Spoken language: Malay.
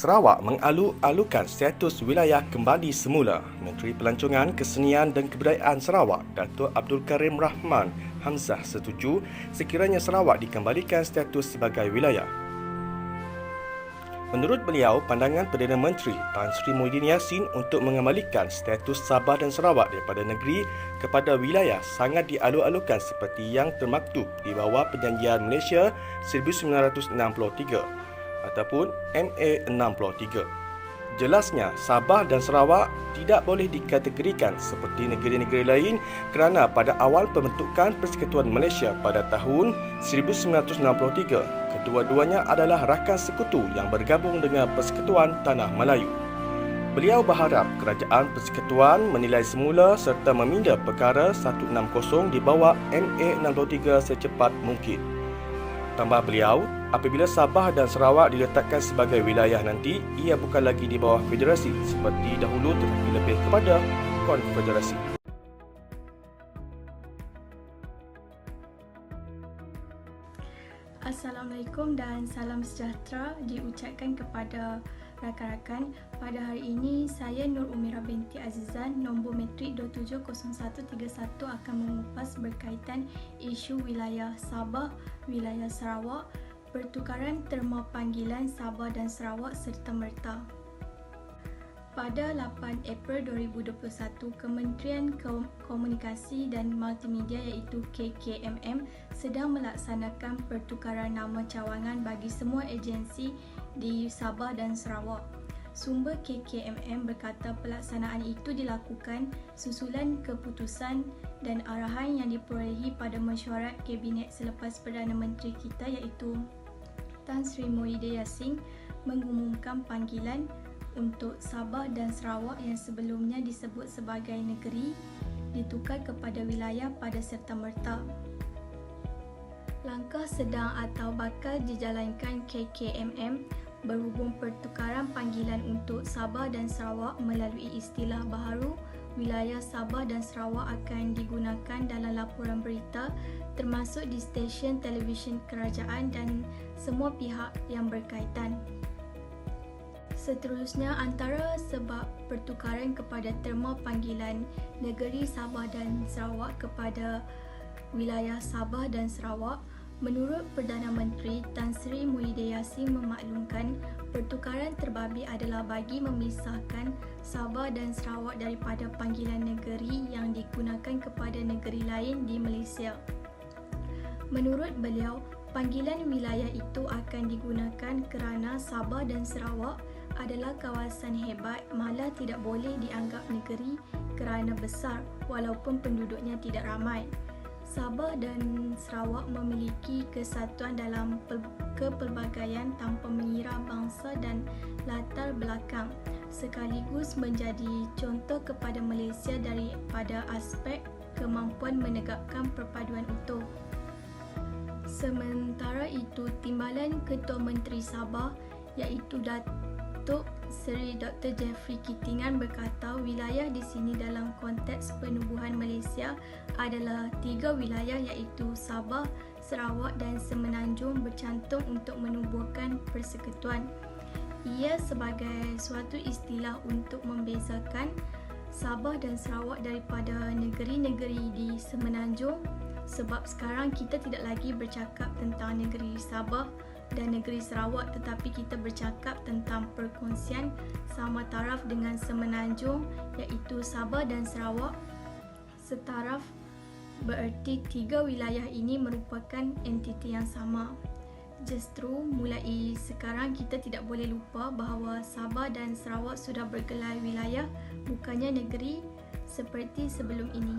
Sarawak mengalu-alukan status wilayah kembali semula. Menteri Pelancongan, Kesenian dan Kebudayaan Sarawak, Datuk Abdul Karim Rahman Hamzah setuju sekiranya Sarawak dikembalikan status sebagai wilayah. Menurut beliau, pandangan Perdana Menteri Tan Sri Muhyiddin Yassin untuk mengembalikan status Sabah dan Sarawak daripada negeri kepada wilayah sangat dialu-alukan seperti yang termaktub di bawah Perjanjian Malaysia 1963 ataupun MA 63. Jelasnya, Sabah dan Sarawak tidak boleh dikategorikan seperti negeri-negeri lain kerana pada awal pembentukan Persekutuan Malaysia pada tahun 1963, kedua-duanya adalah rakan sekutu yang bergabung dengan Persekutuan Tanah Melayu. Beliau berharap Kerajaan Persekutuan menilai semula serta meminda perkara 160 di bawah MA 63 secepat mungkin. Tambah beliau, apabila Sabah dan Sarawak diletakkan sebagai wilayah nanti, ia bukan lagi di bawah federasi seperti dahulu tetapi lebih kepada konfederasi. Assalamualaikum dan salam sejahtera diucapkan kepada rakan-rakan. Pada hari ini, saya Nur Umira binti Azizan, nombor metrik 270131 akan mengupas berkaitan isu wilayah Sabah, wilayah Sarawak, pertukaran terma panggilan Sabah dan Sarawak serta-merta. Pada 8 April 2021, Kementerian Komunikasi dan Multimedia iaitu KKMM sedang melaksanakan pertukaran nama cawangan bagi semua agensi di Sabah dan Sarawak. Sumber KKMM berkata pelaksanaan itu dilakukan susulan keputusan dan arahan yang diperolehi pada mesyuarat Kabinet selepas Perdana Menteri kita iaitu Tan Sri Muhyiddin Yassin mengumumkan panggilan untuk Sabah dan Sarawak yang sebelumnya disebut sebagai negeri ditukar kepada wilayah pada serta-merta. Langkah sedang atau bakal dijalankan KKMM berhubung pertukaran panggilan untuk Sabah dan Sarawak melalui istilah baharu. Wilayah Sabah dan Sarawak akan digunakan dalam laporan berita termasuk di stesen televisyen kerajaan dan semua pihak yang berkaitan. Seterusnya, antara sebab pertukaran kepada terma panggilan negeri Sabah dan Sarawak kepada wilayah Sabah dan Sarawak, menurut Perdana Menteri Tan Sri Muhyiddin Yassin memaklumkan pertukaran terbabit adalah bagi memisahkan Sabah dan Sarawak daripada panggilan negeri yang digunakan kepada negeri lain di Malaysia. Menurut beliau, panggilan wilayah itu akan digunakan kerana Sabah dan Sarawak adalah kawasan hebat, malah tidak boleh dianggap negeri kerana besar walaupun penduduknya tidak ramai. Sabah dan Sarawak memiliki kesatuan dalam kepelbagaian tanpa mengira bangsa dan latar belakang, sekaligus menjadi contoh kepada Malaysia daripada aspek kemampuan menegakkan perpaduan utuh. Sementara itu, Timbalan Ketua Menteri Sabah iaitu Datuk Seri Dr. Jeffrey Kitingan berkata wilayah di sini dalam konteks penubuhan Malaysia adalah 3 wilayah iaitu Sabah, Sarawak dan Semenanjung bercantum untuk menubuhkan persekutuan. Ia sebagai suatu istilah untuk membezakan Sabah dan Sarawak daripada negeri-negeri di Semenanjung, sebab sekarang kita tidak lagi bercakap tentang negeri Sabah dan negeri Sarawak tetapi kita bercakap tentang perkongsian sama taraf dengan Semenanjung iaitu Sabah dan Sarawak setaraf, bererti 3 wilayah ini merupakan entiti yang sama. Justru mulai sekarang kita tidak boleh lupa bahawa Sabah dan Sarawak sudah bergelar wilayah bukannya negeri seperti sebelum ini.